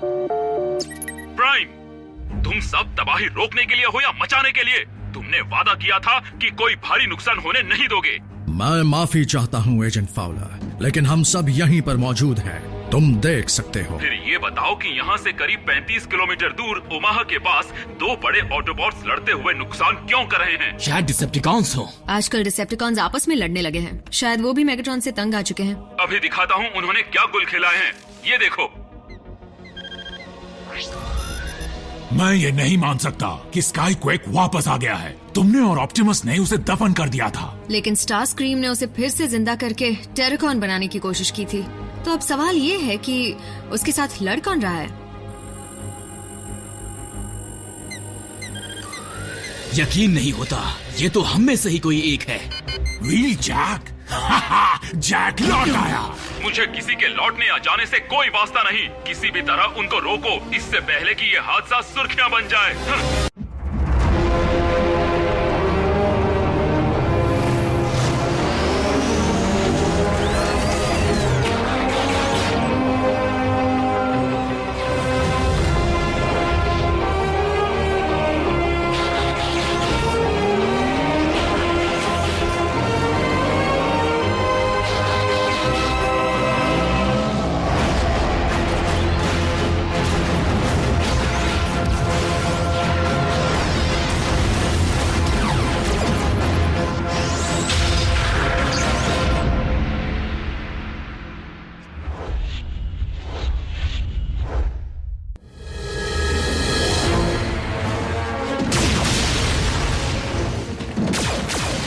Prime, तुम सब तबाही रोकने के लिए हो या मचाने के लिए? तुमने वादा किया था कि कोई भारी नुकसान होने नहीं दोगे। मैं माफी चाहता हूँ एजेंट फाउलर, लेकिन हम सब यहीं पर मौजूद हैं, तुम देख सकते हो। फिर ये बताओ कि यहाँ से करीब 35 किलोमीटर दूर ओमाहा के पास दो बड़े ऑटोबॉट्स लड़ते हुए नुकसान क्यों कर रहे हैं? शायद डिसेप्टिकॉन्स हो। आजकल डिसेप्टिकॉन्स आपस में लड़ने लगे हैं, शायद वो भी मेगाट्रॉन से तंग आ चुके हैं। अभी दिखाता हूँ उन्होंने क्या गुल खिलाए हैं, ये देखो। मैं ये नहीं मान सकता कि स्काई क्वेक वापस आ गया है। तुमने और ऑप्टिमस ने उसे दफन कर दिया था, लेकिन स्टार स्क्रीम ने उसे फिर से जिंदा करके टेराकॉन बनाने की कोशिश की थी। तो अब सवाल ये है कि उसके साथ लड़ कौन रहा है? यकीन नहीं होता, ये तो हम में से ही कोई एक है। Wheel Jack. जैक लौट आया। मुझे किसी के लौटने या जाने से कोई वास्ता नहीं। किसी भी तरह उनको रोको, इससे पहले कि ये हादसा सुर्खियां बन जाए।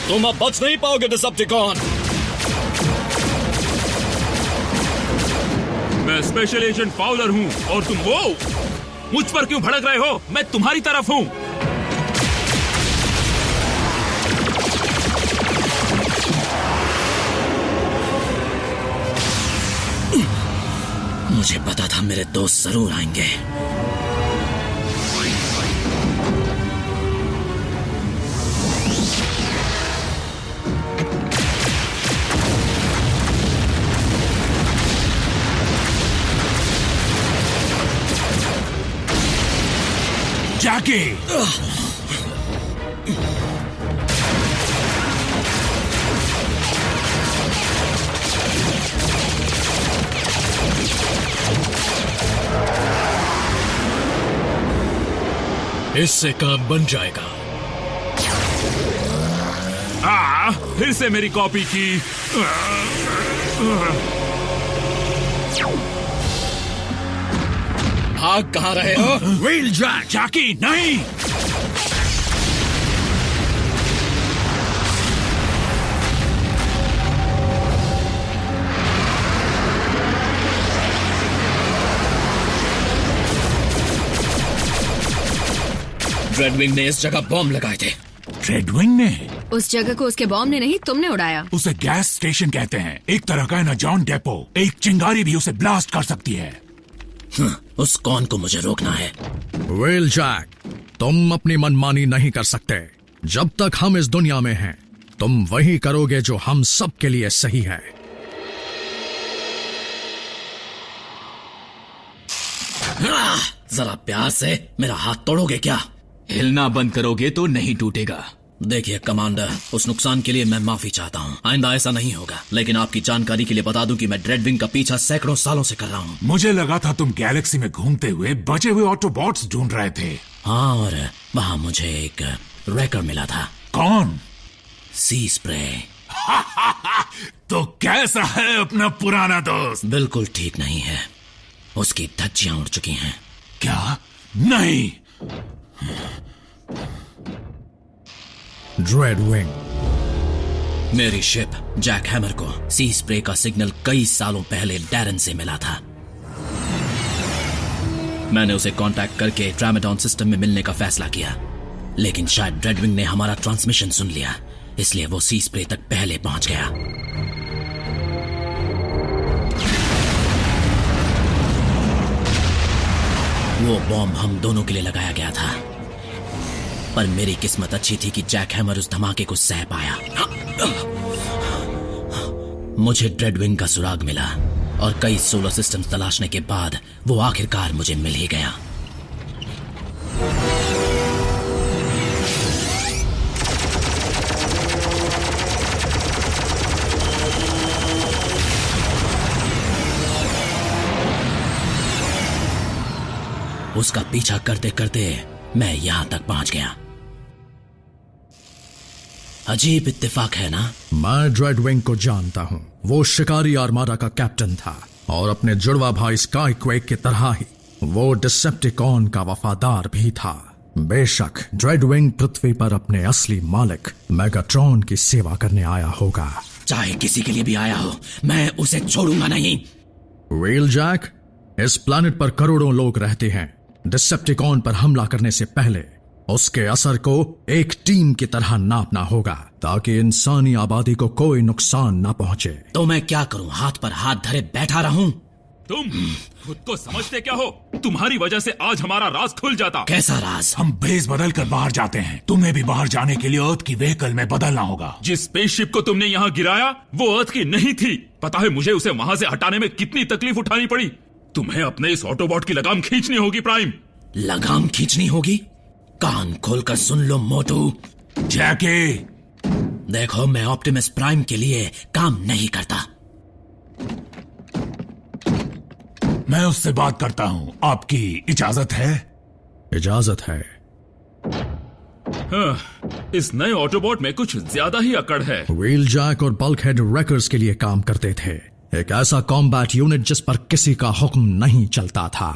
तुम अब बच नहीं पाओगे डिसेप्टिकॉन। मैं स्पेशल एजेंट फाउलर हूँ और तुम वो मुझ पर क्यों भड़क रहे हो? मैं तुम्हारी तरफ हूँ। मुझे पता था मेरे दोस्त जरूर आएंगे। जैकी, इससे काम बन जाएगा। फिर से मेरी कॉपी की। भाग कहाँ रहे हो? Wheel Jack. जैकी नहीं। रेडविंग ने इस जगह बॉम्ब लगाए थे। रेडविंग ने? उस जगह को उसके बॉम्ब ने नहीं, तुमने उड़ाया। उसे गैस स्टेशन कहते हैं, एक तरह का एनर्जॉन डेपो। एक चिंगारी भी उसे ब्लास्ट कर सकती है। उस कौन को मुझे रोकना है। व्हील जैक, तुम अपनी मनमानी नहीं कर सकते। जब तक हम इस दुनिया में हैं, तुम वही करोगे जो हम सब के लिए सही है। जरा प्यार से मेरा हाथ तोड़ोगे क्या? हिलना बंद करोगे तो नहीं टूटेगा। देखिए कमांडर, उस नुकसान के लिए मैं माफी चाहता हूँ। आइंदा ऐसा नहीं होगा। लेकिन आपकी जानकारी के लिए बता दूं कि मैं ड्रेडविंग का पीछा सैकड़ों सालों से कर रहा हूँ। मुझे लगा था तुम गैलेक्सी में घूमते हुए बचे हुए ऑटोबॉट्स ढूंढ रहे थे। हाँ, और वहाँ मुझे एक रैकर मिला था। कौन? सी स्प्रे। तो कैसा है अपना पुराना दोस्त? बिल्कुल ठीक नहीं है। उसकी धज्जियां उड़ चुकी हैं। क्या? नहीं। ड्रेडविंग, मेरी शिप जैक हैमर को सी स्प्रे का सिग्नल कई सालों पहले डैरन से मिला था। मैंने उसे कांटेक्ट करके ट्रामेडॉन सिस्टम में मिलने का फैसला किया, लेकिन शायद ड्रेडविंग ने हमारा ट्रांसमिशन सुन लिया, इसलिए वो सी स्प्रे तक पहले पहुंच गया। वो बॉम्ब हम दोनों के लिए लगाया गया था, पर मेरी किस्मत अच्छी थी कि जैक हैमर उस धमाके को सह पाया। मुझे ड्रेडविंग का सुराग मिला और कई सोलर सिस्टम्स तलाशने के बाद वो आखिरकार मुझे मिल ही गया। उसका पीछा करते करते मैं यहां तक पहुंच गया। अजीब इत्तेफाक है ना? मैं ड्रेडविंग को जानता हूं। वो शिकारी आर्माडा का कैप्टन था और अपने जुड़वा भाई स्काईक्वेक की तरह ही वो डिसेप्टिकॉन का वफादार भी था। बेशक ड्रेडविंग पृथ्वी पर अपने असली मालिक मेगाट्रॉन की सेवा करने आया होगा। चाहे किसी के लिए भी आया हो, मैं उसे छोड़ूंगा नहीं। व्हीलजैक, इस प्लैनेट पर करोड़ों लोग रहते हैं। डिसेप्टिकॉन पर हमला करने से पहले उसके असर को एक टीम की तरह नापना होगा ताकि इंसानी आबादी को कोई नुकसान न पहुंचे। तो मैं क्या करूं? हाथ पर हाथ धरे बैठा रहूं? तुम खुद को समझते क्या हो? तुम्हारी वजह से आज हमारा राज खुल जाता। कैसा राज? हम बेस बदल कर बाहर जाते हैं। तुम्हें भी बाहर जाने के लिए अर्थ की व्हीकल में बदलना होगा। जिस स्पेसशिप को तुमने यहाँ गिराया वो अर्थ की नहीं थी। पता है मुझे उसे वहां से हटाने में कितनी तकलीफ उठानी पड़ी। तुम्हें अपने इस ऑटोबॉट की लगाम खींचनी होगी प्राइम। लगाम खींचनी होगी? कान खोलकर सुन लो मोटू। जैकी, देखो, मैं ऑप्टिमस प्राइम के लिए काम नहीं करता। मैं उससे बात करता हूँ। आपकी इजाजत है? इजाजत है। हाँ, इस नए ऑटोबॉट में कुछ ज्यादा ही अकड़ है। व्हीलजैक और बल्कहेड रैकर्स के लिए काम करते थे। एक ऐसा कॉम्बैट यूनिट जिस पर किसी का हुक्म नहीं चलता था।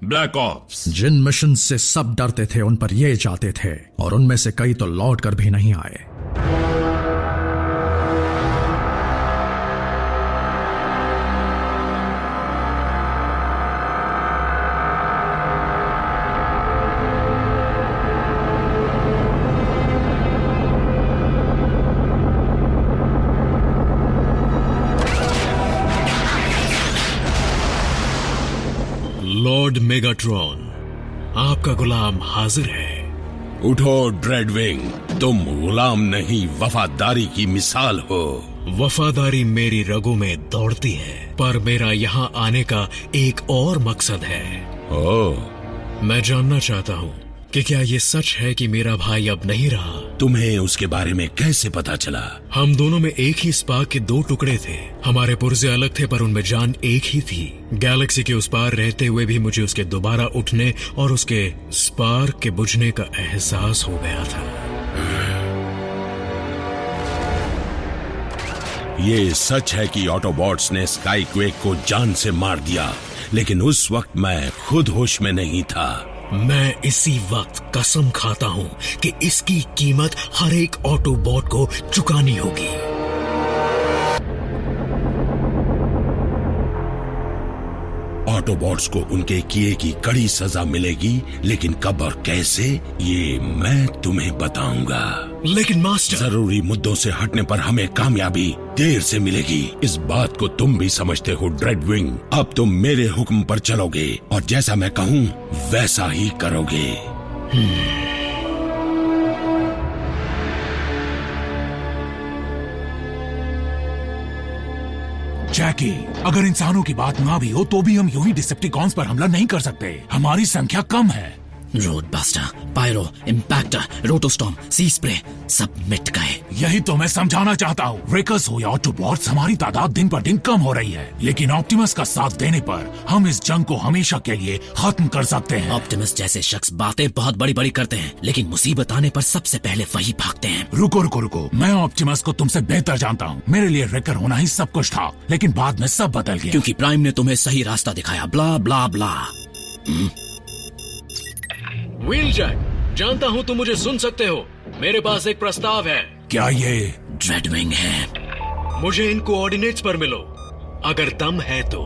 Black ops. जिन मिशन से सब डरते थे उन पर ये जाते थे और उनमें से कई तो लौट कर भी नहीं आए। लॉर्ड मेगाट्रॉन, आपका गुलाम हाजिर है। उठो ड्रेडविंग, तुम गुलाम नहीं वफादारी की मिसाल हो। वफादारी मेरी रगों में दौड़ती है, पर मेरा यहाँ आने का एक और मकसद है। ओह, मैं जानना चाहता हूँ कि क्या ये सच है कि मेरा भाई अब नहीं रहा? तुम्हें उसके बारे में कैसे पता चला? हम दोनों में एक ही स्पार्क के दो टुकड़े थे। हमारे पुर्जे अलग थे पर उनमें जान एक ही थी। गैलेक्सी के उस पार रहते हुए भी मुझे उसके दोबारा उठने और उसके स्पार्क के बुझने का एहसास हो गया था। ये सच है कि ऑटोबॉट्स ने स्काईक्वेक को जान से मार दिया, लेकिन उस वक्त मैं खुद होश में नहीं था। मैं इसी वक्त कसम खाता हूँ कि इसकी कीमत हर एक ऑटोबॉट को चुकानी होगी। ऑटोबॉट्स को उनके किए की कड़ी सजा मिलेगी, लेकिन कब और कैसे ये मैं तुम्हें बताऊंगा। लेकिन मास्टर, जरूरी मुद्दों से हटने पर हमें कामयाबी देर से मिलेगी। इस बात को तुम भी समझते हो ड्रेडविंग। अब तुम मेरे हुक्म पर चलोगे और जैसा मैं कहूँ वैसा ही करोगे। जैकी, अगर इंसानों की बात ना भी हो तो भी हम यूं ही डिसेप्टिकॉन्स पर हमला नहीं कर सकते। हमारी संख्या कम है। रोडबस्टर, पायरो, इम्पैक्टर, रोटोस्टॉर्म, सी स्प्रे सब मिट गए। यही तो मैं समझाना चाहता हूँ। रेकर्स हो या ऑटोबॉट्स, हमारी तादाद दिन पर दिन कम हो रही है, लेकिन ऑप्टिमस का साथ देने पर हम इस जंग को हमेशा के लिए खत्म कर सकते हैं। ऑप्टिमस जैसे शख्स बातें बहुत बड़ी बड़ी करते हैं, लेकिन मुसीबत आने पर सबसे पहले वही भागते हैं। रुको रुको रुको, मैं ऑप्टिमस को तुमसे बेहतर जानता हूँ। मेरे लिए रेकर होना ही सब कुछ था, लेकिन बाद में सब बदल गया। क्योंकि प्राइम ने तुम्हें सही रास्ता दिखाया। ब्ला ब्ला ब्ला। व्हीलजैक, जानता हूँ तुम मुझे सुन सकते हो। मेरे पास एक प्रस्ताव है। क्या ये ड्रेडविंग है? मुझे इन कोऑर्डिनेट्स पर मिलो, अगर दम है तो।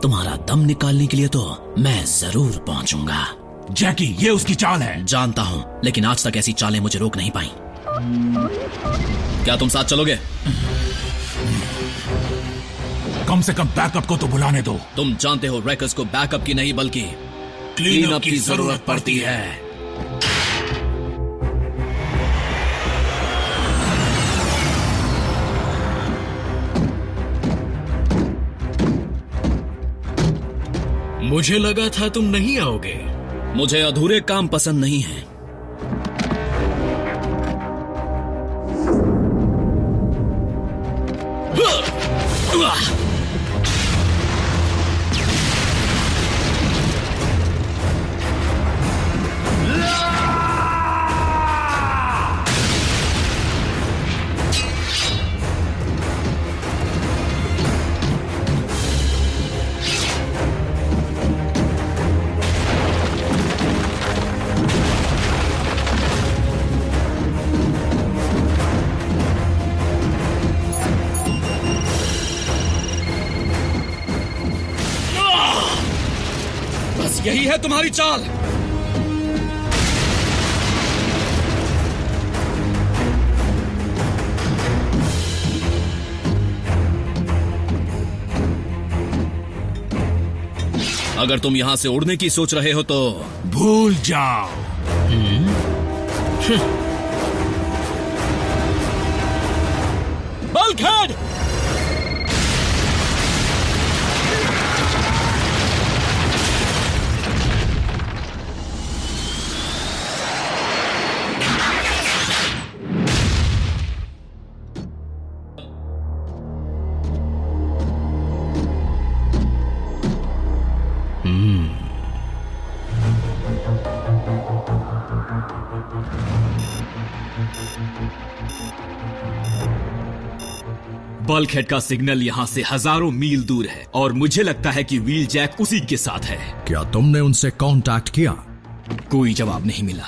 तुम्हारा दम निकालने के लिए तो मैं जरूर पहुंचूंगा। जैकी, ये उसकी चाल है। जानता हूँ, लेकिन आज तक ऐसी चालें मुझे रोक नहीं पाई। क्या तुम साथ चलोगे? कम से कम बैकअप को तो बुलाने दो। तुम जानते हो रैकर्स को बैकअप की नहीं बल्कि क्लीन अप की जरूरत पड़ती है। मुझे लगा था तुम नहीं आओगे। मुझे अधूरे काम पसंद नहीं है। बस यही है तुम्हारी चाल। अगर तुम यहां से उड़ने की सोच रहे हो तो भूल जाओ। बल्कहेड! बल्कहेड का सिग्नल यहां से हजारों मील दूर है और मुझे लगता है कि व्हील जैक उसी के साथ है। क्या तुमने उनसे कांटेक्ट किया? कोई जवाब नहीं मिला।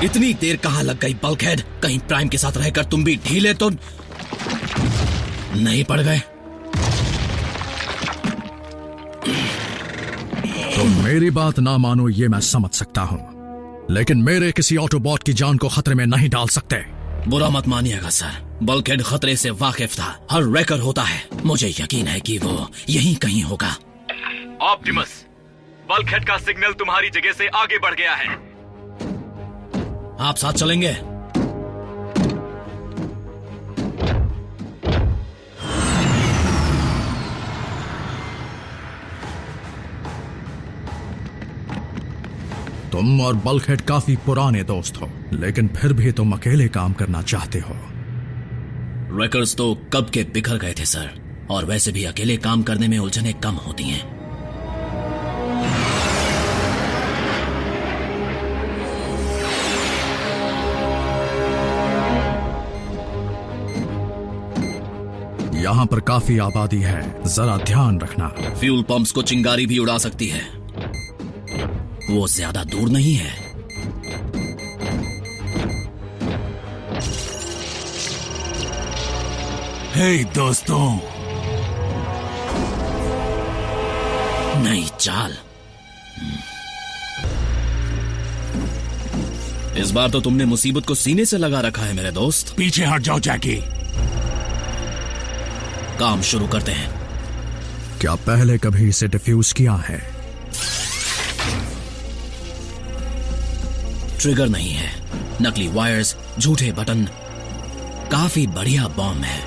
इतनी देर कहां लग गई बल्कहेड? कहीं प्राइम के साथ रहकर तुम भी ढीले तो नहीं पड़ गए? तुम मेरी बात ना मानो ये मैं समझ सकता हूं, लेकिन मेरे किसी ऑटोबॉट की जान को खतरे में नहीं डाल सकते। बुरा मत मानिएगा सर, बल्कहेड खतरे से वाकिफ था। हर रैकर होता है। मुझे यकीन है कि वो यहीं कहीं होगा। ऑप्टिमस, बल्कहेड का सिग्नल तुम्हारी जगह से आगे बढ़ गया है। आप साथ चलेंगे? तुम और बल्कहेड काफी पुराने दोस्त हो, लेकिन फिर भी तुम अकेले काम करना चाहते हो। रैकर्स तो कब के बिखर गए थे सर, और वैसे भी अकेले काम करने में उलझनें कम होती हैं। यहाँ पर काफी आबादी है, जरा ध्यान रखना। फ्यूल पंप्स को चिंगारी भी उड़ा सकती है, वो ज्यादा दूर नहीं है। हे दोस्तों, नई चाल। इस बार तो तुमने मुसीबत को सीने से लगा रखा है मेरे दोस्त। पीछे हट जाओ जैकी। काम शुरू करते हैं। क्या पहले कभी इसे डिफ्यूज किया है? ट्रिगर नहीं है, नकली वायर्स, झूठे बटन। काफी बढ़िया बॉम्ब है।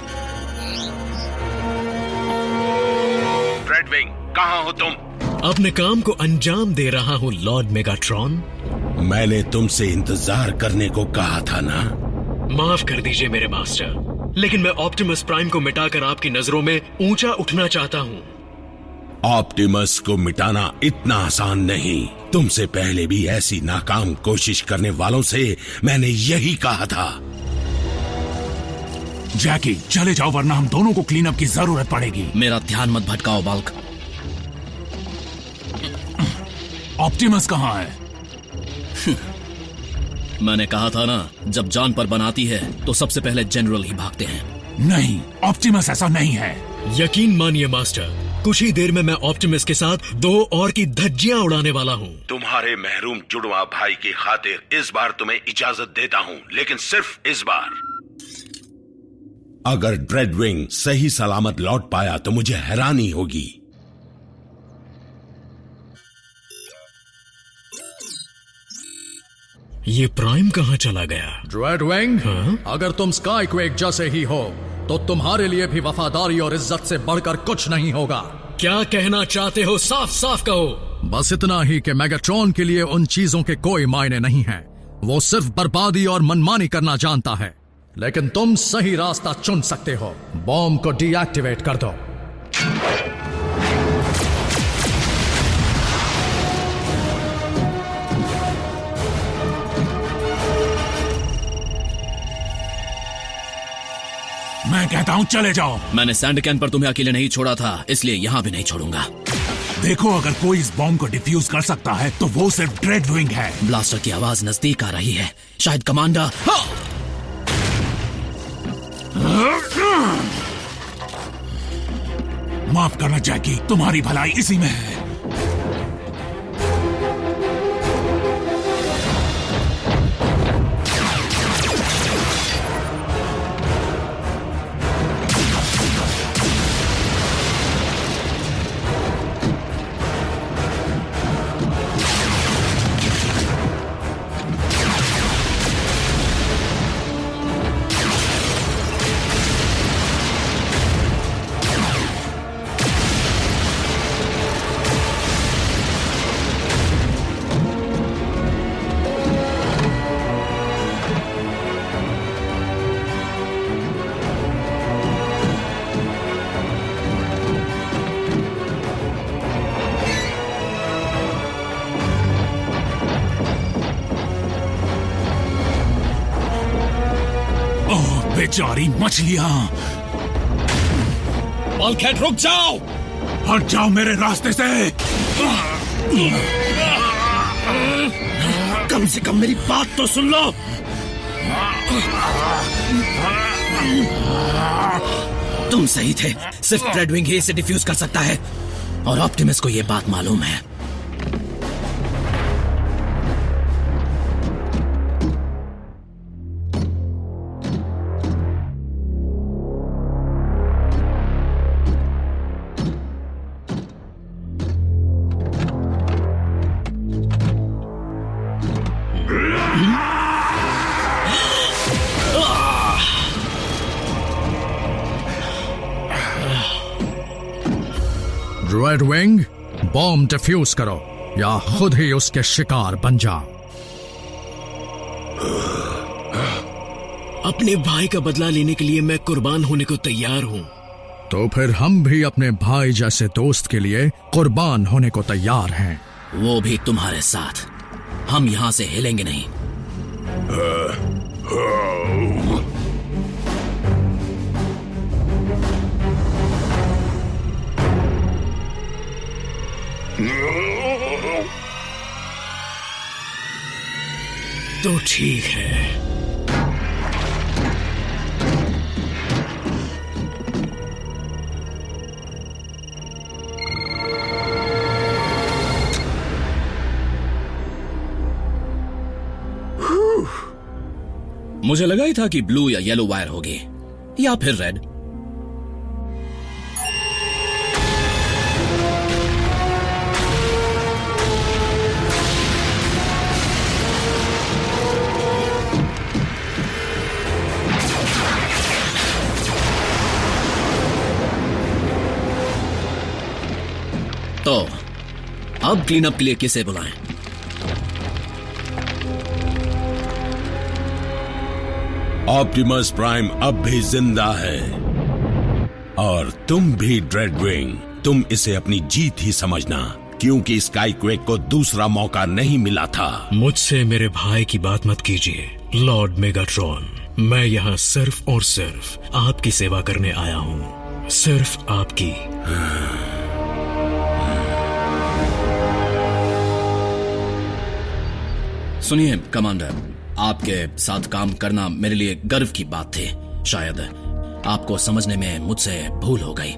ड्रेडविंग, कहाँ हो तुम? अपने काम को अंजाम दे रहा हूँ लॉर्ड मेगाट्रॉन। मैंने तुमसे इंतजार करने को कहा था ना। माफ कर दीजिए मेरे मास्टर, लेकिन मैं ऑप्टिमस प्राइम को मिटाकर आपकी नजरों में ऊंचा उठना चाहता हूँ। ऑप्टिमस को मिटाना इतना आसान नहीं। तुमसे पहले भी ऐसी नाकाम कोशिश करने वालों से मैंने यही कहा था। जैकी चले जाओ, वरना हम दोनों को क्लीन अप की जरूरत पड़ेगी। मेरा ध्यान मत भटकाओ बाल्क। ऑप्टिमस कहाँ है? मैंने कहा था ना, जब जान पर बनाती है तो सबसे पहले जनरल ही भागते हैं। नहीं, ऑप्टिमस ऐसा नहीं है। यकीन मानिए मास्टर, कुछ ही देर में मैं ऑप्टिमस के साथ 2 और की धज्जियां उड़ाने वाला हूँ। तुम्हारे महरूम जुड़वा भाई की खातिर इस बार तुम्हें इजाजत देता हूँ, लेकिन सिर्फ इस बार। अगर ड्रेडविंग सही सलामत लौट पाया तो मुझे हैरानी होगी। ये प्राइम कहाँ चला गया? ड्रेडविंग, हाँ? अगर तुम स्काईक्वेक जैसे ही हो तो तुम्हारे लिए भी वफादारी और इज्जत से बढ़कर कुछ नहीं होगा। क्या कहना चाहते हो? साफ साफ कहो। बस इतना ही कि मेगाट्रॉन के लिए उन चीजों के कोई मायने नहीं है। वो सिर्फ बर्बादी और मनमानी करना जानता है। लेकिन तुम सही रास्ता चुन सकते हो। बॉम्ब को डीएक्टिवेट कर दो। मैं कहता हूँ चले जाओ। मैंने सैंड कैन पर तुम्हें अकेले नहीं छोड़ा था, इसलिए यहाँ भी नहीं छोड़ूंगा। देखो, अगर कोई इस बॉम्ब को डिफ्यूज कर सकता है तो वो सिर्फ ड्रेडविंग है। ब्लास्टर की आवाज नजदीक आ रही है। शायद कमांडर। माफ करना जैकी, तुम्हारी भलाई इसी में है। बेचारी मछलियां। बल्कहेड, रुक जाओ। हट जाओ मेरे रास्ते से। कम से कम मेरी बात तो सुन लो। तुम सही थे, सिर्फ ड्रेडविंग ही इसे डिफ्यूज कर सकता है और ऑप्टिमस को यह बात मालूम है। ड्रेडविंग, बॉम्ब डिफ्यूज करो या खुद ही उसके शिकार बन जाओ। अपने भाई का बदला लेने के लिए मैं कुर्बान होने को तैयार हूँ। तो फिर हम भी अपने भाई जैसे दोस्त के लिए कुर्बान होने को तैयार हैं। वो भी तुम्हारे साथ। हम यहां से हिलेंगे नहीं। तो ठीक है। मुझे लगा ही था कि ब्लू या येलो वायर होगी या फिर रेड। तो अब क्लीन अप के लिए किसे बुलाएं? ऑप्टिमस प्राइम अब भी जिंदा है और तुम भी ड्रेडविंग। तुम इसे अपनी जीत ही समझना, क्योंकि स्काईक्वेक को दूसरा मौका नहीं मिला था। मुझसे मेरे भाई की बात मत कीजिए लॉर्ड मेगाट्रॉन। मैं यहाँ सिर्फ और सिर्फ आपकी सेवा करने आया हूँ, सिर्फ आपकी। सुनिए कमांडर, आपके साथ काम करना मेरे लिए गर्व की बात थी। शायद आपको समझने में मुझसे भूल हो गई।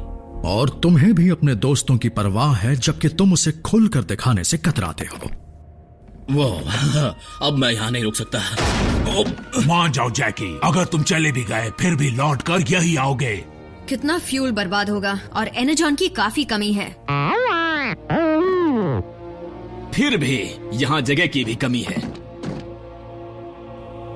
और तुम्हें भी अपने दोस्तों की परवाह है, जबकि तुम उसे खुलकर दिखाने से कतराते हो। वो अब मैं यहाँ नहीं रुक सकता। मान जाओ जैकी, अगर तुम चले भी गए फिर भी लौट कर यही आओगे। कितना फ्यूल बर्बाद होगा और एनर्जॉन की काफी कमी है। फिर भी यहाँ जगह की भी कमी है।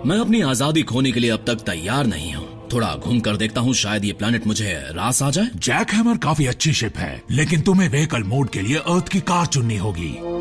मैं अपनी आजादी खोने के लिए अब तक तैयार नहीं हूँ। थोड़ा घूम कर देखता हूँ, शायद ये प्लेनेट मुझे रास आ जाए। जैक हैमर काफी अच्छी शिप है, लेकिन तुम्हें व्हीकल मोड के लिए अर्थ की कार चुननी होगी।